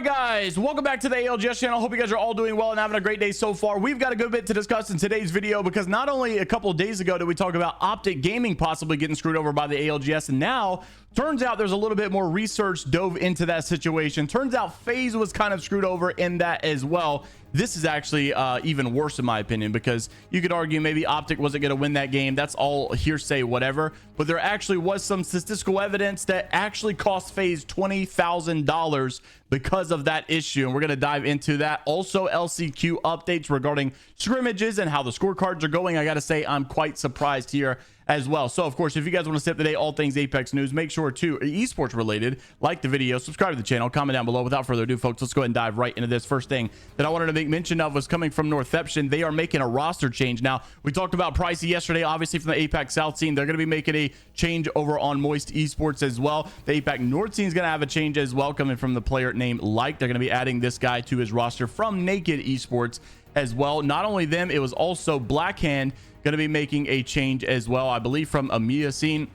right, guys, welcome back to the ALGS channel. Hope you guys are all doing well and having a great day so far. We've got a good bit to discuss in today's video because not only a couple of days ago did we talk about OpTic Gaming possibly getting screwed over by the ALGS, and now turns out there's a little bit more research dove into that situation. Turns out FaZe was kind of screwed over in that as well. This is actually even worse in my opinion, because you could argue maybe OpTic wasn't going to win that game. That's all hearsay, whatever. But there actually was some statistical evidence that actually cost FaZe $20,000 because of that issue, and we're going to dive into that. Also, LCQ updates regarding scrimmages and how the scorecards are going. I got to say, I'm quite surprised here as well. So of course, if you guys want to stay up to date all things Apex news, make sure to esports related, like the video, subscribe to the channel, comment down below. Without further ado, folks, let's go ahead and dive right into this. First thing that I wanted to make mention of was coming from Northception. They are making a roster change. Now, we talked about Pricey yesterday, obviously from the APAC South scene. They're going to be making a change over on Moist Esports as well. The APAC North scene is going to have a change as well, coming from the player named Like. They're going to be adding this guy to his roster from Naked Esports as well. Not only them, it was also Blackhand going to be making a change as well, I believe from Amiya scene.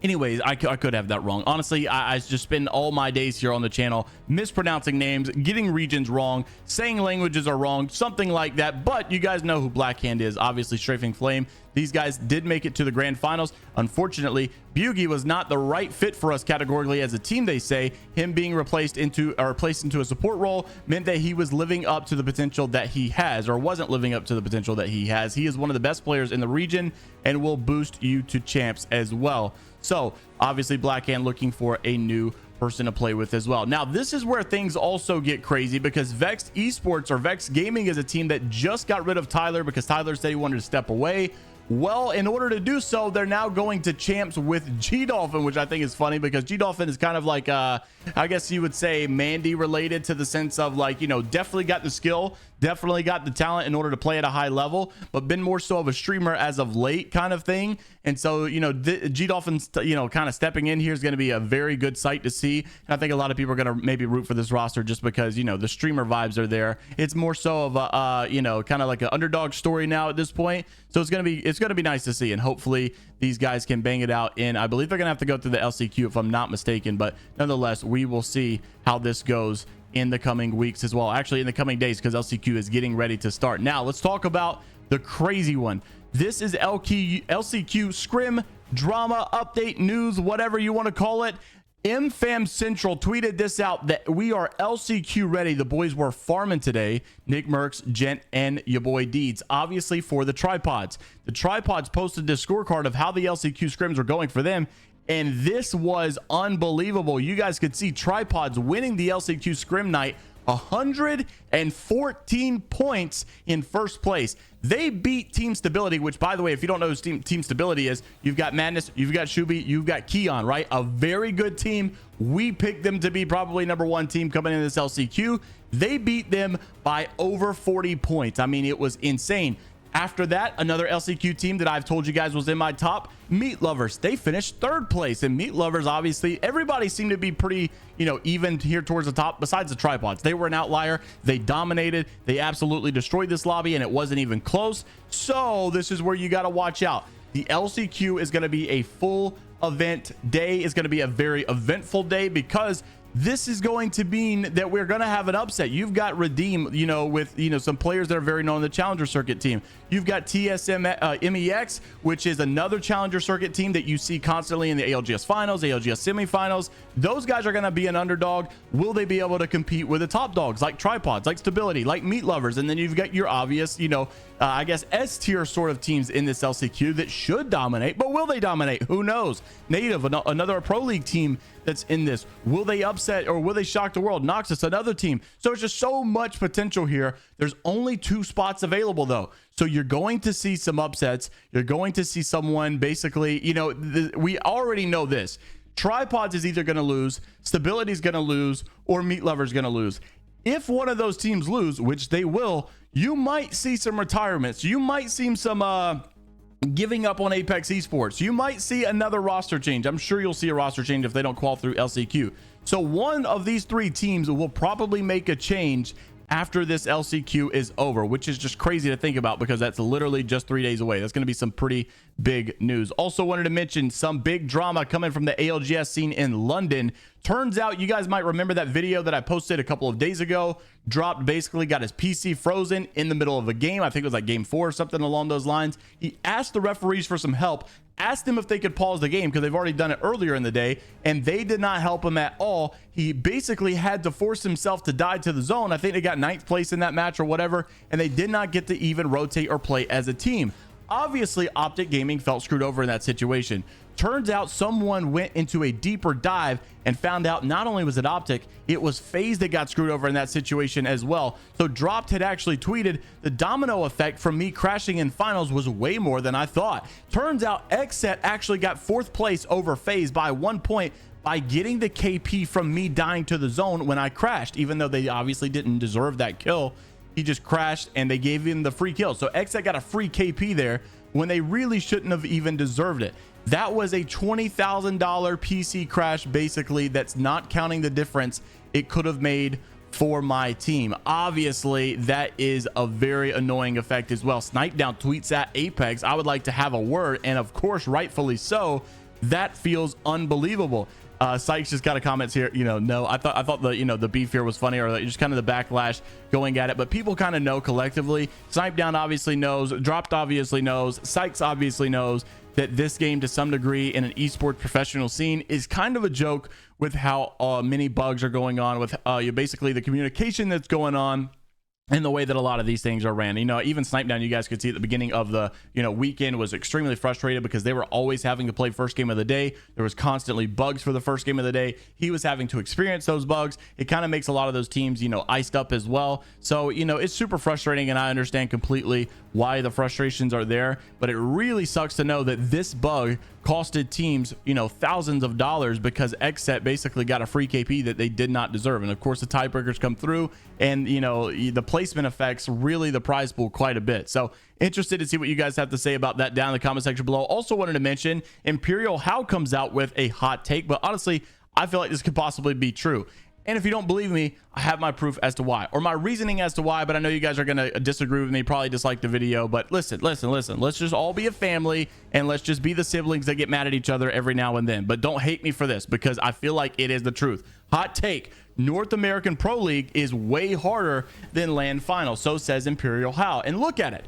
Anyways, I could have that wrong. Honestly, I just spend all my days here on the channel mispronouncing names, getting regions wrong, saying languages are wrong, something like that. But you guys know who Blackhand is, obviously Strafing Flame. These guys did make it to the grand finals. Unfortunately, Bugie was not the right fit for us categorically as a team, they say. Him being placed into a support role meant that he was living up to the potential that he has, or wasn't living up to the potential that he has. He is one of the best players in the region and will boost you to champs as well. So obviously Blackhand looking for a new person to play with as well. Now, this is where things also get crazy, because Vex Esports, or Vex Gaming, is a team that just got rid of Tyler because Tyler said he wanted to step away. Well, in order to do so, they're now going to champs with G-Dolphin, which I think is funny because G-Dolphin is kind of like, I guess you would say Mandy related, to the sense of like, you know, definitely got the skill, definitely got the talent in order to play at a high level, but been more so of a streamer as of late kind of thing. And so, you know, G-Dolphin's, you know, kind of stepping in here is going to be a very good sight to see. And I think a lot of people are going to maybe root for this roster just because, you know, the streamer vibes are there. It's more so of a, you know, kind of like an underdog story now at this point. So it's going to be nice to see. And hopefully these guys can bang it out in, I believe they're going to have to go through the LCQ if I'm not mistaken, but nonetheless, we will see how this goes in the coming weeks as well. Actually, in the coming days, because LCQ is getting ready to start. Now, let's talk about the crazy one. This is LCQ Scrim drama update news, whatever you want to call it. MFam Central tweeted this out, that we are LCQ ready. The boys were farming today. Nick Merckx, Gent, and your boy Deeds, obviously for the tripods. The tripods posted this scorecard of how the LCQ scrims are going for them, and this was unbelievable. You guys could see tripods winning the LCQ scrim night, 114 points in first place. They beat Team Stability, which, by the way, if you don't know who Team Stability is, you've got Madness, you've got Shuby, you've got Keon, right? A very good team. We picked them to be probably #1 team coming in this LCQ. They beat them by over 40 points. I mean, it was insane. After that, another LCQ team that I've told you guys was in my top, Meat Lovers. They finished 3rd place, and Meat Lovers, obviously, everybody seemed to be pretty, you know, even here towards the top, besides the tripods. They were an outlier. They dominated. They absolutely destroyed this lobby, and it wasn't even close. So this is where you got to watch out. The LCQ is going to be a full event day. It's going to be a very eventful day, because this is going to mean that we're going to have an upset. You've got Redeem, you know, with, you know, some players that are very known in the Challenger Circuit team. You've got MEX, which is another Challenger Circuit team that you see constantly in the ALGS Finals, ALGS Semifinals. Those guys are going to be an underdog. Will they be able to compete with the top dogs like Tripods, like Stability, like Meat Lovers? And then you've got your obvious, you know, I guess S-tier sort of teams in this LCQ that should dominate, but will they dominate? Who knows? Native, another Pro League team that's in this. Will they upset, or will they shock the world? Noxus, another team. So it's just so much potential here. There's only 2 spots available though. So you're going to see some upsets. You're going to see someone basically, you know, we already know this. Tripods is either going to lose, Stability is going to lose, or Meat Lover is going to lose. If one of those teams lose, which they will, you might see some retirements. You might see some giving up on Apex Esports. You might see another roster change. I'm sure you'll see a roster change if they don't qualify through LCQ. So one of these 3 teams will probably make a change after this LCQ is over, which is just crazy to think about, because that's literally just 3 days away. That's going to be some pretty big news. Also wanted to mention some big drama coming from the ALGS scene in London. Turns out, you guys might remember that video that I posted a couple of days ago. Dropped, basically got his PC frozen in the middle of a game. I think it was like game 4 or something along those lines. He asked the referees for some help, asked them if they could pause the game because they've already done it earlier in the day, and they did not help him at all. He basically had to force himself to die to the zone. I think they got 9th place in that match or whatever, and they did not get to even rotate or play as a team. Obviously, OpTic Gaming felt screwed over in that situation. Turns out someone went into a deeper dive and found out not only was it OpTic, it was FaZe that got screwed over in that situation as well. So Dropped had actually tweeted, the domino effect from me crashing in finals was way more than I thought. Turns out XSET actually got 4th place over FaZe by 1 point by getting the KP from me dying to the zone when I crashed, even though they obviously didn't deserve that kill. He just crashed and they gave him the free kill. So XSET got a free KP there when they really shouldn't have even deserved it. That was a $20,000 PC crash, basically, that's not counting the difference it could have made for my team. Obviously, that is a very annoying effect as well. Snipedown tweets at Apex, I would like to have a word, and of course, rightfully so. That feels unbelievable. Sykes just got a comment here, no, I thought the the beef here was funny, or just kind of the backlash going at it, but people kind of know collectively. Snipedown obviously knows, Dropped obviously knows, Sykes obviously knows that this game, to some degree, in an esports professional scene, is kind of a joke with how many bugs are going on with basically the communication that's going on and the way that a lot of these things are ran. Even Snipedown, you guys could see at the beginning of the weekend, was extremely frustrated because they were always having to play first game of the day. There was constantly bugs for the first game of the day. He was having to experience those bugs. It kind of makes a lot of those teams iced up as well. So it's super frustrating, and I understand completely why the frustrations are there, but it really sucks to know that this bug costed teams thousands of dollars because XSET basically got a free KP that they did not deserve. And of course, the tiebreakers come through, and the placement affects really the prize pool quite a bit. So interested to see what you guys have to say about that down in the comment section below. Also wanted to mention ImperialHal comes out with a hot take, but honestly, I feel like this could possibly be true. And if you don't believe me, I have my proof as to why, or my reasoning as to why, but I know you guys are going to disagree with me, probably dislike the video, but listen, let's just all be a family, and let's just be the siblings that get mad at each other every now and then. But don't hate me for this, because I feel like it is the truth. Hot take: North American Pro League is way harder than LAN Finals. So says ImperialHal. And look at it.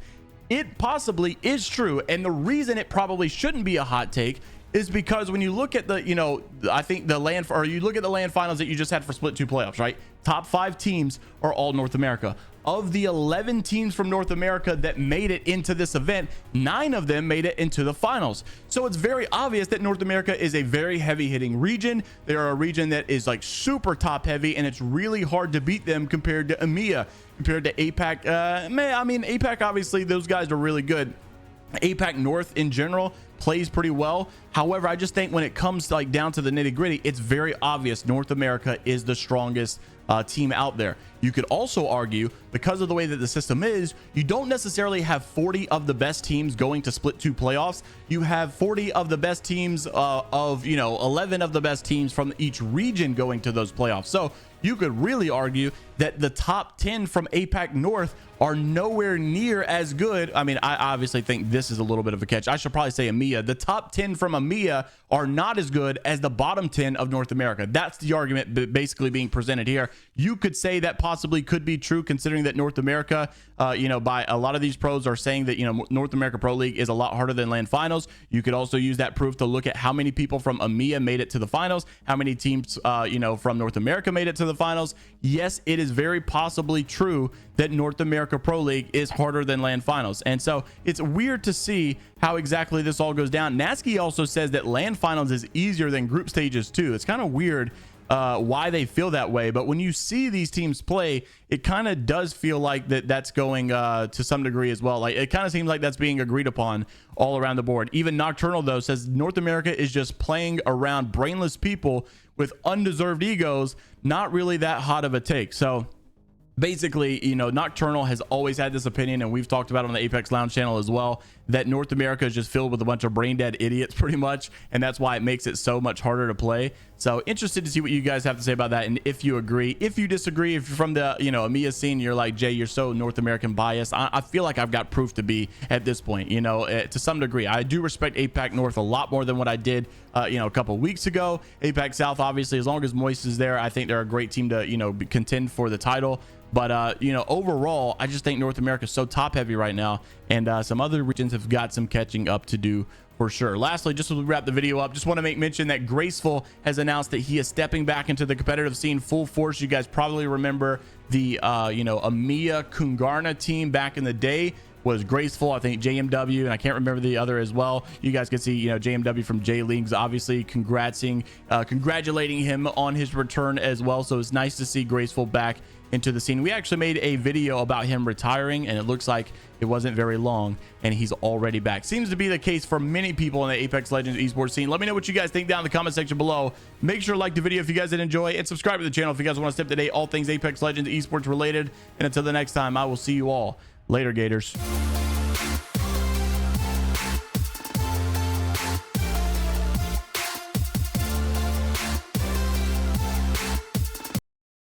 It possibly is true. And the reason it probably shouldn't be a hot take is because when you look at the, I think the LAN, or you look at the LAN Finals that you just had for Split 2 playoffs, right? Top 5 teams are all North America. Of the 11 teams from North America that made it into this event, 9 of them made it into the finals. So it's very obvious that North America is a very heavy hitting region. They are a region that is like super top heavy, and it's really hard to beat them compared to EMEA, compared to APAC. I mean, APAC, obviously those guys are really good. APAC North in general plays pretty well. However, I just think when it comes like down to the nitty gritty, it's very obvious North America is the strongest team out there. You could also argue, because of the way that the system is, you don't necessarily have 40 of the best teams going to Split 2 playoffs. You have 40 of the best teams of 11 of the best teams from each region going to those playoffs. So you could really argue that the top 10 from APAC North are nowhere near as good. I mean, I obviously think this is a little bit of a catch. I should probably say EMEA. The top 10 from EMEA are not as good as the bottom 10 of North America. That's the argument basically being presented here. You could say that possibly could be true, considering that North America, by a lot of these pros are saying that, North America Pro League is a lot harder than LAN Finals. You could also use that proof to look at how many people from EMEA made it to the finals, how many teams, from North America made it to the finals. Yes, it is very possibly true that North America Pro League is harder than LAN Finals. And so it's weird to see how exactly this all goes down. Nasky also says that LAN Finals is easier than group stages too. It's kind of weird why they feel that way, but when you see these teams play, it kind of does feel like that's going to some degree as well. Like, it kind of seems like that's being agreed upon all around the board. Even Nocturnal though says North America is just playing around brainless people with undeserved egos. Not really that hot of a take. So basically, you know, Nocturnal has always had this opinion, and we've talked about it on the Apex Lounge channel as well, that North America is just filled with a bunch of brain dead idiots pretty much, and that's why it makes it so much harder to play. So interested to see what you guys have to say about that, and if you agree. If you disagree, if you're from the, you know, EMEA scene, you're like, Jay, you're so North American biased. I feel like I've got proof to be at this point, you know, to some degree. I do respect APAC North a lot more than what I did you know, a couple weeks ago. APAC South, obviously, as long as Moist is there, I think they're a great team to, you know, contend for the title. But you know, overall, I just think North America is so top heavy right now, and some other regions have got some catching up to do for sure. Lastly, just as we wrap the video up, just want to make mention that Graceful has announced that he is stepping back into the competitive scene full force. You guys probably remember the you know, EMEA Kungarna team back in the day was Graceful, I think JMW, and I can't remember the other as well. You guys can see, you know, JMW from J Leagues, obviously congratulating him on his return as well. So it's nice to see Graceful back into the scene. We actually made a video about him retiring, and it looks like it wasn't very long and he's already back. Seems to be the case for many people in the Apex Legends esports scene. Let me know what you guys think down in the comment section below. Make sure to like the video if you guys did enjoy, and subscribe to the channel if you guys want to stay up to date all things Apex Legends esports related. And until the next time, I will see you all later, Gators.